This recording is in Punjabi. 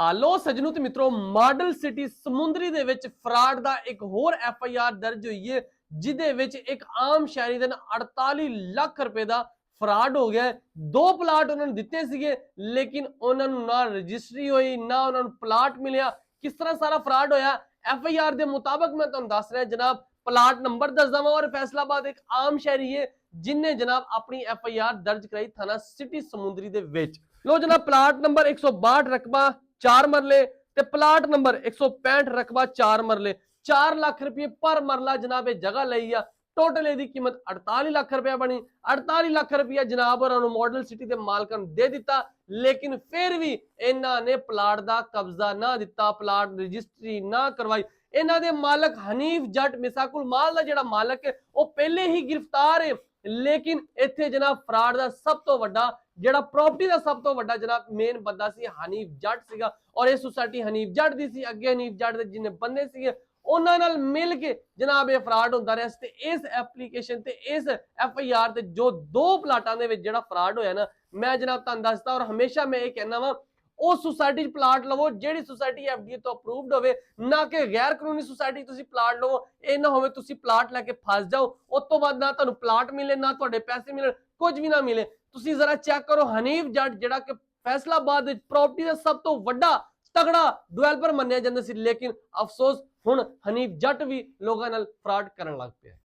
ਆਲੋ ਸਜਣੋ ਤੇ ਮਿੱਤਰੋ ਮਾਡਲ ਸਿਟੀ ਸਮੁੰਦਰੀ ਦੇ ਵਿੱਚ ਫਰਾਡ ਦਾ ਇੱਕ ਹੋਰ ਐਫਆਈਆਰ ਦਰਜ ਹੋਈ ਹੈ ਜਿਹਦੇ ਵਿੱਚ ਇੱਕ ਆਮ ਸ਼ਹਿਰੀ ਦੇ ਨਾਲ 48 ਲੱਖ ਰੁਪਏ ਦਾ ਫਰਾਡ ਹੋ ਗਿਆ। ਦੋ ਪਲਾਟ ਉਹਨਾਂ ਨੂੰ ਦਿੱਤੇ ਸੀਗੇ ਲੇਕਿਨ ਉਹਨਾਂ ਨੂੰ ਨਾ ਰਜਿਸਟਰੀ ਹੋਈ ਨਾ ਉਹਨਾਂ ਨੂੰ ਪਲਾਟ ਮਿਲਿਆ। ਕਿਸ ਤਰ੍ਹਾਂ ਸਾਰਾ ਫਰਾਡ ਹੋਇਆ ਐਫਆਈਆਰ ਦੇ ਮੁਤਾਬਕ ਮੈਂ ਤੁਹਾਨੂੰ ਦੱਸ ਰਿਹਾ ਜਨਾਬ। ਪਲਾਟ ਨੰਬਰ ਦੱਸਦਾ ਵਾਂ ਔਰ फैसलाबाद एक आम शहरी है जिन्हें जनाब अपनी एफआईआर दर्ज कराई थाना सिटी समुंदरी दे विच। लो जनाब प्लाट नंबर 162 रकबा 4 मरले ते प्लाट नंबर 165 रकबा 4 मरले 4 लाख रुपए पर मरला जनाब ये जगह लई आ। टोटल ਇਹਦੀ कीमत 48 ਲੱਖ ਰੁਪਏ ਬਣੀ। 48 ਲੱਖ ਰੁਪਏ ਜਨਾਬ ਉਹਨਾਂ ਨੂੰ ਮਾਡਲ ਸਿਟੀ ਦੇ ਮਾਲਕਾਂ ਨੂੰ ਦੇ ਦਿੱਤਾ ਲੇਕਿਨ ਫਿਰ ਵੀ ਇਹਨਾਂ ਨੇ ਪਲਾਟ ਦਾ ਕਬਜ਼ਾ ਨਾ ਦਿੱਤਾ, ਪਲਾਟ ਰਜਿਸਟਰੀ ਨਾ ਕਰਵਾਈ। ਇਹਨਾਂ ਦੇ ਮਾਲਕ ਹਨੀਫ ਜੱਟ ਮਿਸਾकुल माल ਦਾ ਜਿਹੜਾ ਮਾਲਕ ਹੈ ਉਹ ਪਹਿਲੇ ਹੀ ਗ੍ਰਿਫਤਾਰ ਹੈ ਲੇਕਿਨ ਇੱਥੇ ਜਨਾਬ ਫਰਾਡ ਦਾ ਸਭ ਤੋਂ ਵੱਡਾ ਜਿਹੜਾ ਪ੍ਰਾਪਰਟੀ ਦਾ ਸਭ ਤੋਂ ਵੱਡਾ ਜਨਾਬ ਮੇਨ ਬੰਦਾ ਸੀ ਹਨੀਫ ਜੱਟ ਸੀਗਾ ਔਰ ਇਹ ਸੁਸਾਇਟੀ ਹਨੀਫ ਜੱਟ ਦੀ ਸੀ। ਅੱਗੇ ਹਨੀਫ ਜੱਟ ਦੇ ਜਿੰਨੇ ਬੰਦੇ ਸੀਗੇ ਉਹਨਾਂ ਨਾਲ ਮਿਲ ਕੇ ਜਨਾਬ ਇਹ ਫਰਾਡ ਹੁੰਦਾ ਰਿਹਾ ਤੇ ਇਸ ਐਪਲੀਕੇਸ਼ਨ ਤੇ ਇਸ ਐਫਆਈਆਰ ਤੇ ਜੋ ਦੋ ਪਲਾਟਾਂ ਦੇ ਵਿੱਚ ਜਿਹੜਾ ਫਰਾਡ ਹੋਇਆ ਨਾ ਮੈਂ ਜਨਾਬ ਤੁਹਾਨੂੰ ਦੱਸਦਾ ਔਰ ਹਮੇਸ਼ਾ ਮੈਂ ਇਹ ਕਹਿਣਾ ਵਾ उस सोसाइटी प्लाट लवो जेडी सोसाइटी एफडीए तो अप्रूव्ड होवे ना कि गैर कानूनी सोसाइटी तुसी प्लाट लवो ये ना होवे तुसी प्लाट लेके फस जाओ उस तो बाद ना तुहानू प्लाट मिले ना तुहाडे पैसे मिले कुछ भी ना मिले। तुसी जरा चेक करो हनीफ जट जेड़ा कि फैसलाबाद प्रॉपर्टी दा सब तो वड्डा तगड़ा डेवलपर मन्निया जांदा सी लेकिन अफसोस हुण हनीफ जट भी लोगां नाल फ्रॉड करन लग पिया।